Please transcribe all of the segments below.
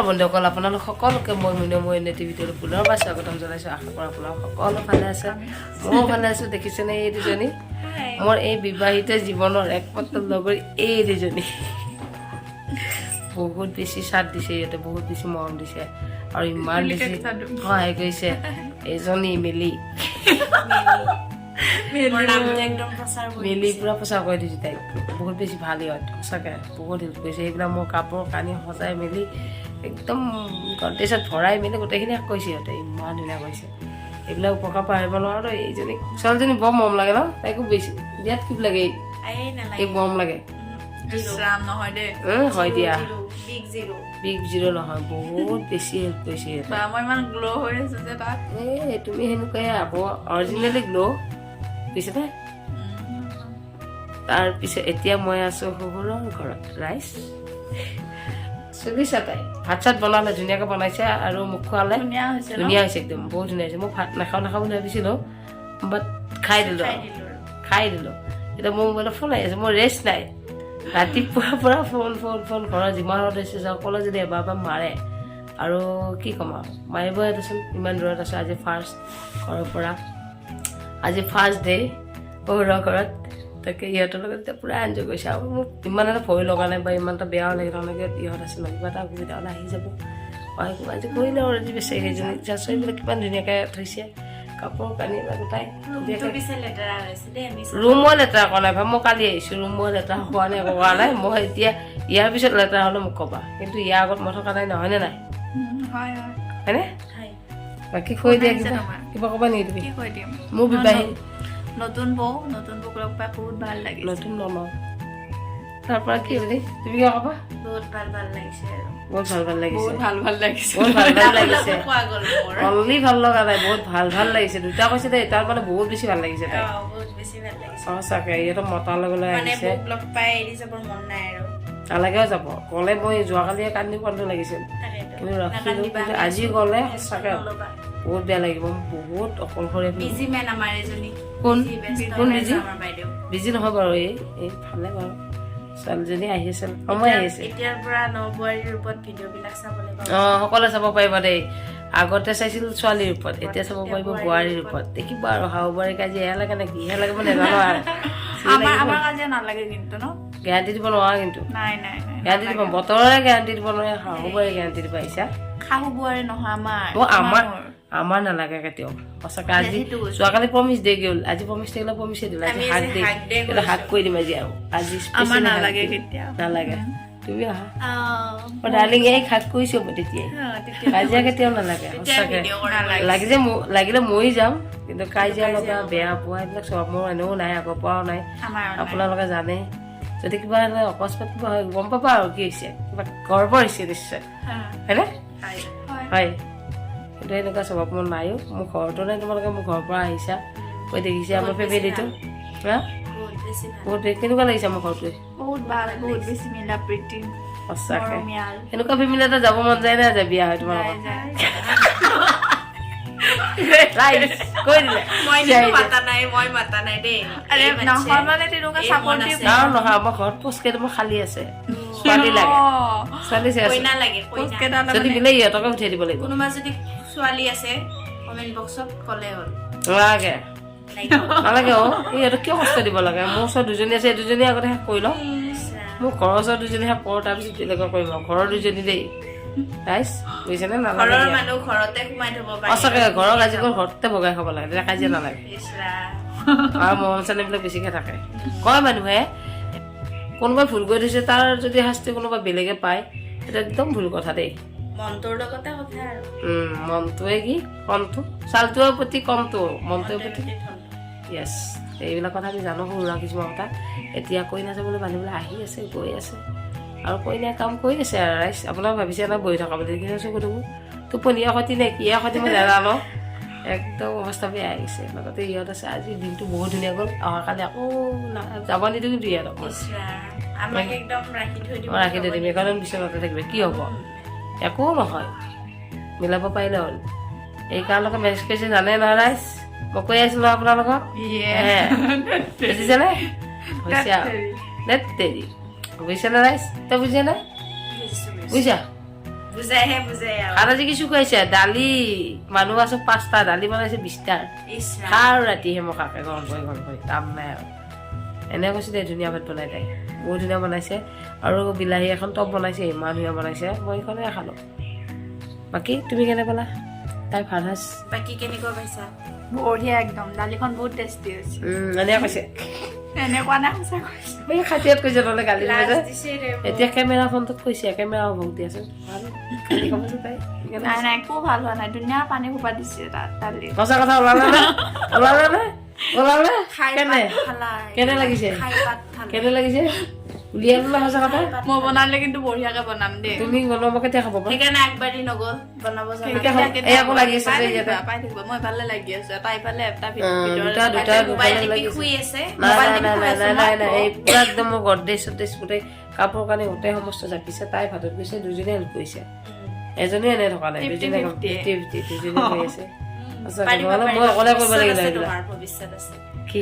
বন্ধুসকল আপোনালোক সকলোকে মই ভিডিঅ'টো পুনৰবাৰ স্বাগতম জনাইছোঁ। আশা কৰোঁ আপোনালোক সকলো ভালে আছে, ময়ো ভালে আছোঁ। দেখিছেনে এই দুজনী মোৰ এই বিবাহিত জীৱনৰ একমাত্ৰ লগৰ এই দুজনী। বহুত বেছি চাথ দিছে, ইহঁতে বহুত বেছি মৰম দিছে আৰু ইমান বেছি সহায় কৰিছে। এজনী মিলি পুৰা প্ৰচাৰ কৰি দিছোঁ তাইক। বহুত বেছি ভাল ইহঁত, সঁচাকৈ বহুত হেল্প কৰিছে। সেইবিলাক মোৰ কাপোৰ কানি সজাই মেলি একদম কণ্টেছত ভৰাই মেলি গোটেইখিনি কৈছে সিহঁতে। ইমান ধুনীয়া কৰিছে, এইবিলাক উপকাৰ পাৰিব নোৱাৰো। এইজনী ছোৱালীজনী বৰ মৰম লাগে ন, তাইকো বেছি বিয়াত কি লাগে এই মৰম লাগে। হয় দিয়া, বিগ জিৰ' নহয়, বহুত বেছি হেল্প কৰিছে। এই তুমি সেনেকুৱাই আকৌ অৰিজিনেলি গ্ল' বুজিছেনে। তাৰপিছত এতিয়া মই আছোঁ শহুৰৰ ঘৰত। ৰাইচ চলিছে, তাই ভাত চাত বনালে, ধুনীয়াকৈ বনাইছে আৰু মোক খোৱালে। ধুনীয়া হৈছে একদম, বহুত ধুনীয়া হৈছে। মই ভাত নাখাওঁ বুলি ভাবিছিলোঁ, বাট খাই দিলোঁ। এতিয়া মোৰ মোবাইলত ফোন আহি আছে, মোৰ ৰেষ্ট নাই। ৰাতিপুৱাৰ পৰা ফোন ঘৰৰ যিমান সদস্য সকলো যদি এবাৰ মাৰে আৰু কি ক'ম আৰু, মাৰিবই দেচোন। ইমান দূৰত আছোঁ, আজি ফাৰ্ষ্ট ঘৰৰ পৰা, আজি ফাৰ্ষ্ট ডে শহুৰৰ ঘৰত। তাকে ইহঁতৰ লগত এতিয়া পূৰা এনজয় কৰিছে। আৰু মোক ইমান এটা ভয় লগা নাই বা ইমান এটা বেয়াও লাগে তাৰমানে, ইহঁত আছে ন, কিবা এটা অসুবিধা হ'লে আহি যাব। আজি কৰিলে আৰু আজি বেছি সেইজনী চাচৰিবিলাক কিমান ধুনীয়াকৈ থৈছে, কাপোৰ কানি গোটাই। ৰুমো লেতেৰা কৰা নাই ভাই, মই কালি আহিছোঁ, ৰুমো লেতেৰা হোৱা নাই, একো কৰা নাই। মই এতিয়া ইয়াৰ পিছত লেতেৰা হ'লে মোক ক'বা, কিন্তু ইয়াৰ আগত মই থকা নাই, নহয়নে নাই? হয়নে? বাকী কৈ দিয়া, কিবা ক'বা নেকি তুমি? মোৰ বিবাহী নতুন বৌ লগ পাই বহুত ভাল লাগিছে। নতুন নলওঁ তাৰ পৰা কি বুলি তুমি কিয় ক'বা? বহুত ভাল লাগিছে আৰু বহুত ভাল লাগিছে, বহুত ভাল লাগিছে। অনলি ভাল লগা নাই, বহুত ভাল লাগিছে। দুটা কৈছে দেই, তাৰ মানে বহুত বেছি ভাল লাগিছে তাই। সঁচাকে ইহঁতৰ মতাৰ লগলৈ আহিছে, লগ পাই এৰি যাবৰ মন নাই আৰু নালাগেও যাব। গ'লে মই যোৱাকালি কান্দি লাগিছিল, কিন্তু ৰাখিলোঁ। কিন্তু আজি গ'লে সঁচাকে বহুত বেয়া লাগিব, বহুত অকলশৰীয়া। বিজি মেন আমাৰ এজনী। কোন বিজি? বিজি নহয় বাৰু, এই ভালে বাৰু। ছোৱালীজনী আহি আছে, সময় আহি আছে। এতিয়াৰ পৰা নবোৱাৰীৰ ৰূপত ভিডিঅ'বিলাক চাবলৈ পাব। সকলোৱে চাব পাৰিব দেই। আগতে চাইছিল ছোৱালীৰ ৰূপত, এতিয়া চাব পাৰিব বোৱাৰীৰ ৰূপত। দেখিব আৰু শাহু বোৱাৰী কাজিয়া এয়া লাগে নে কিহে লাগে মই নাজানো আৰু। আমাৰ কাজিয়া নালাগে কিন্তু ন, গেৰাণ্টি দিব নোৱাৰা, কিন্তু নাই গেৰাণ্টি দিব, বতৰৰে গেৰাণ্টি দিব নোৱাৰে, শাহু বোৱাৰী গেৰাণ্টি দিব আহিছা। শাহু বোৱাৰী নহয় আমাৰ নালাগে কেতিয়াও, সঁচাকে। আজি যোৱাকালি প্ৰমিচ দি গ'ল, আজি প্ৰমিচ থাকিলে প্ৰমিচে দিলে, আজি হাক দি হাক কৰি দিম আজি। আৰু আজি নালাগে কেতিয়াও নালাগে। তুমি আহা ডাৰ্লিং, এই হাক কৰিছো মই তেতিয়াই। কাজিয়া কেতিয়াও নালাগে, সঁচাকে। লাগিলে মৰি যাম, কিন্তু কাজিয়া লগা বেয়া পোৱা এইবিলাক চব মোৰ এনেও নাই, আগৰ পৰাও নাই। আপোনালোকে জানে, যদি কিবা অকস্মাত কিবা হয় গম পাবা আৰু কি হৈছে, কিবা গৰ্ব হৈছে নিশ্চয়, হয়নে? হয়, কিন্তু এনেকুৱা স্বভাৱ মোৰ নাইও। মোৰ ঘৰতো নাই, তোমালোকে মোৰ ঘৰৰ পৰা আহিছা, কৈ দেখিছা আমাৰ ফেমিলিটো। বহুত কেনেকুৱা লাগিছে মোৰ ঘৰটো? বহুত ভাল, বহুত বেছি মিলা প্ৰীতি, সঁচাকে। এনেকুৱা ফেমিলি এটা যাব মন যায় না, যে বিয়া হয় তোমালোকৰ? কৈ দিলে নহয়, আমাৰ ঘৰত পোষ্ট কেইটামান খালী আছে, ছোৱালী লাগে, ছোৱালী যদি মিলে ইহঁতকে উঠাই দিব লাগিব। কোনোবা যদি ছোৱালী আছে কমেণ্ট বক্সত ক'লে হ'ল। নালাগে অ, ইহঁতক কিয় কষ্ট দিব লাগে? মোৰ ওচৰত দুজনী আছে, দুজনী আগতে শেষ কৰি লওঁ। মোৰ ঘৰৰ ওচৰত দুজনী শেষ কৰোঁ, তাৰপিছত বেলেগৰ কৰিম। ঘৰৰ দুজনী দেই, ৰাইজ বুজিছেনে? নালাগে সঁচাকে, ঘৰৰ কাজিয়া ঘৰতে ভগাই খাব লাগে, তেতিয়া কাজিয়া নালাগে। আৰু মৰম চেনেহবিলাক বেছিকে থাকে। কয় মানুহে কোনোবাই ভুল কৰি থৈছে, তাৰ যদি শাস্তি কোনোবা বেলেগে পায়, সেইটো একদম ভুল কথা দেই। মনটোৰ লগতে কথা আৰু মনটোৱে কি কণটো, ছালটোৰ প্ৰতি কণটো, মনটোৰ প্ৰতি য়েছ। এইবিলাক কথা আমি জানো, সৰুৰা কিছুমান কথা। এতিয়া কইনা যাবলৈ মানুহবিলাক আহি আছে, গৈ আছে, আৰু কইনাই কাম কৰি আছে আৰু ৰাইজ। আপোনাক ভাবিছে না বহি থকা বুলি, কিন্তু চকু দেখোঁ টোপনীয়া সতি নে কিয়া সতি মই নাজানো, একদম অৱস্থা বেয়া আহিছে। লগতে ইহঁত আছে, আজি দিনটো বহুত ধুনীয়া গ'ল। অহাকালি আকৌ যাব নিদিওঁ, কিন্তু ইহঁতক ৰাখি থৈ দিম। এইকাৰণে বিচনাতে থাকিবে, কি হ'ব? একো নহয়, মিলাব পাৰিলে হ'ল। এই কাৰণলৈকে মেছেজ কৰিছে জানে নহয় ৰাইজ, মই কৈ আছিলোঁ আপোনালোকক, বুজিছেনে? হৈছে আৰু দেৰি বুজিছেনে ৰাইজ? তই বুজিছেনে? বুজিছা? বুজাইহে বুজাই আৰু ভাত আজি কিছু খুৱাইছে দালি মানুহ আছো 5টা দালি বনাইছে 20টা খাৰ ৰাতিহে মই খাকে গৰম কৰি কাম নাই আৰু এনে কৈছে দে ধুনীয়া ভাত বনাই তাই বহুত ধুনীয়া বনাইছে আৰু বিলাহী এখন টপ বনাইছে ইমান ধুনীয়া বনাইছে মই এইখনে খালোঁ বাকী তুমি কেনে পালা তাই ভাল সাজ বাকী কেনেকুৱা পাইছা বঢ়িয়া একদম দালিখন বহুত টেষ্টি হৈছে এনে কৈছে এনেকুৱা নাই সঁচা কৈছে এই খাতিয়াত কৈছে নহ'লে গালি লাজ দিছে দিছে ৰে এতিয়া কেমেৰা ফোনটোত কৈছে কেমেৰা অফ দিয়াচোন ভাল খালি কবছো তাই নাই নাই একো ভাল হোৱা নাই ধুনীয়া পানী সোপা দিছে তাত দালি সঁচা কথা ওলালে খাই কেনে খালা কেনে লাগিছে খাই পাত খালা কেনে লাগিছে উলিয়াই ল'লা সঁচা কথা মই বনালে কিন্তু বঢ়িয়াকে বনাম দেই তুমি বনাব কেতিয়া খাব পাৰা সেইকাৰণে আগবাঢ়ি নগ'ল বনাব এই আকৌ লাগি আছে যে ইয়াতে পাই থাকিব মই ভালে লাগি আছো তাই ফালে এটা দুটা মোবাইল লাগি টিপি আছে। শুই আছে নাই এই পুৰা একদম মোৰ গড্ৰেজ চড্ৰেজ গোটেই কাপোৰ কানি গোটেই সমস্ত জাপিছে তাই ভাতত গৈছে দুজনে হেল্প কৰিছে এজনী এনে থকা নাই দুজনে কৰি আছে নহ'লে মই অকলে কৰিব লাগিলে কি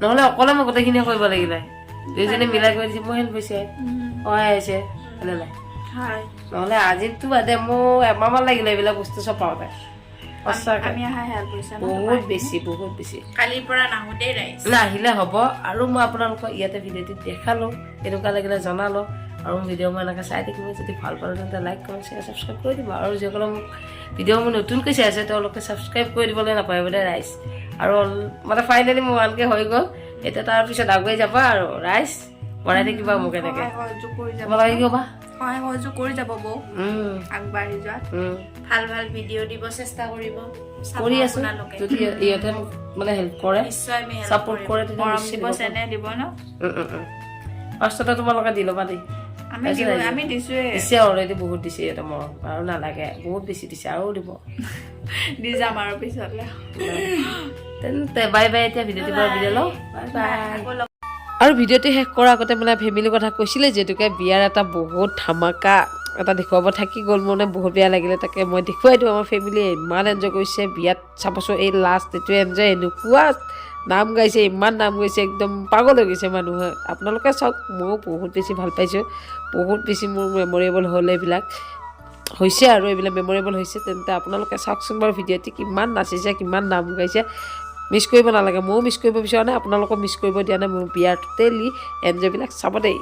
নহ'লে অকলে মই গোটেইখিনিয়ে কৰিব লাগিলে দুইজনে মিলাই কৰি দিছে মই হেল্প হৈছে সহায় হৈছে হয়নে নাই নহ'লে আজিতো বাদে মোৰ এমাহমান লাগিলে এইবিলাক বস্তু চব পাওঁতে সঁচাকৈ বহুত বেছি কালিৰ পৰা নাহোঁতেই ৰাইজ নাহিলে হ'ব আৰু মই আপোনালোকক ইয়াতে ভিডিঅ'টো দেখালোঁ কেনেকুৱা লাগিলে জনালোঁ আৰু ভিডিঅ' মই এনেকৈ চাই থাকিব যদি ভাল পালোঁ তেন্তে লাইক কমেণ্ট শ্বেয়াৰ ছাবস্ক্ৰাইব কৰি দিব আৰু যিসকলে মোক ভিডিঅ' মোৰ নতুনকৈ চাই আছে তেওঁলোকে ছাবস্ক্ৰাইব কৰি দিবলৈ নাপায় বোলে ৰাইজ আৰু মানে ফাইনেলি মোৰ 1K হৈ গ'ল এতিয়া তাৰপিছত আগুৱাই যাবা আৰু ৰাইজ বঢ়াই থাকিবা মোক এনেকৈ তোমালোকে কি ক'বা সহযোগ কৰি যাব বৌ আগবাঢ়ি যোৱা ভাল ভাল ভিডিঅ' দিব চেষ্টা কৰিব কৰি আছো যদি ইহঁতে মানে হেল্প কৰে নিশ্চয় আমি ছাপোৰ্ট কৰে মৰম দিব চেনে দিব ন ফাৰ্ষ্টতে তোমালোকে দি ল'বা দেই আমি দিছোৱে দিছে অলৰেডি বহুত দিছে ইহঁতে মৰম আৰু নালাগে বহুত বেছি দিছে আৰু দিব দি যাম আৰু পিছলে তেন্তে বাই বাই এতিয়া ভিডিঅ'টো পৰা বিদায় লওঁ বাই বাই আৰু ভিডিঅ'টো শেষ কৰাৰ আগতে মানে ফেমিলিৰ কথা কৈছিলে যিহেতুকে বিয়াৰ এটা বহুত ধামাকা এটা দেখুৱাব থাকি গ'ল মানে বহুত বেয়া লাগিলে তাকে মই দেখুৱাই দিওঁ আমাৰ ফেমিলিয়ে ইমান এনজয় কৰিছে বিয়াত চাবচোন এই লাষ্ট এইটোৱে এনজয় এনেকুৱা নাম গাইছে ইমান নাম গাইছে একদম পাগল হৈ গৈছে মানুহে আপোনালোকে চাওক ময়ো বহুত বেছি ভাল পাইছোঁ বহুত বেছি মোৰ মেম'ৰেবল হ'ল এইবিলাক হৈছে আৰু এইবিলাক মেম'ৰেবল হৈছে তেন্তে আপোনালোকে চাওকচোন বাৰু ভিডিঅ'টি কিমান নাচিছে কিমান নাম গাইছে মিছ কৰিব নালাগে ময়ো মিছ কৰিব বিচৰা নাই আপোনালোকক মিছ কৰিব দিয়া নাই মোৰ বিয়াৰ টোটেলি এনজয়বিলাক চাব দেই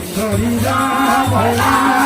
হৰি ৰাম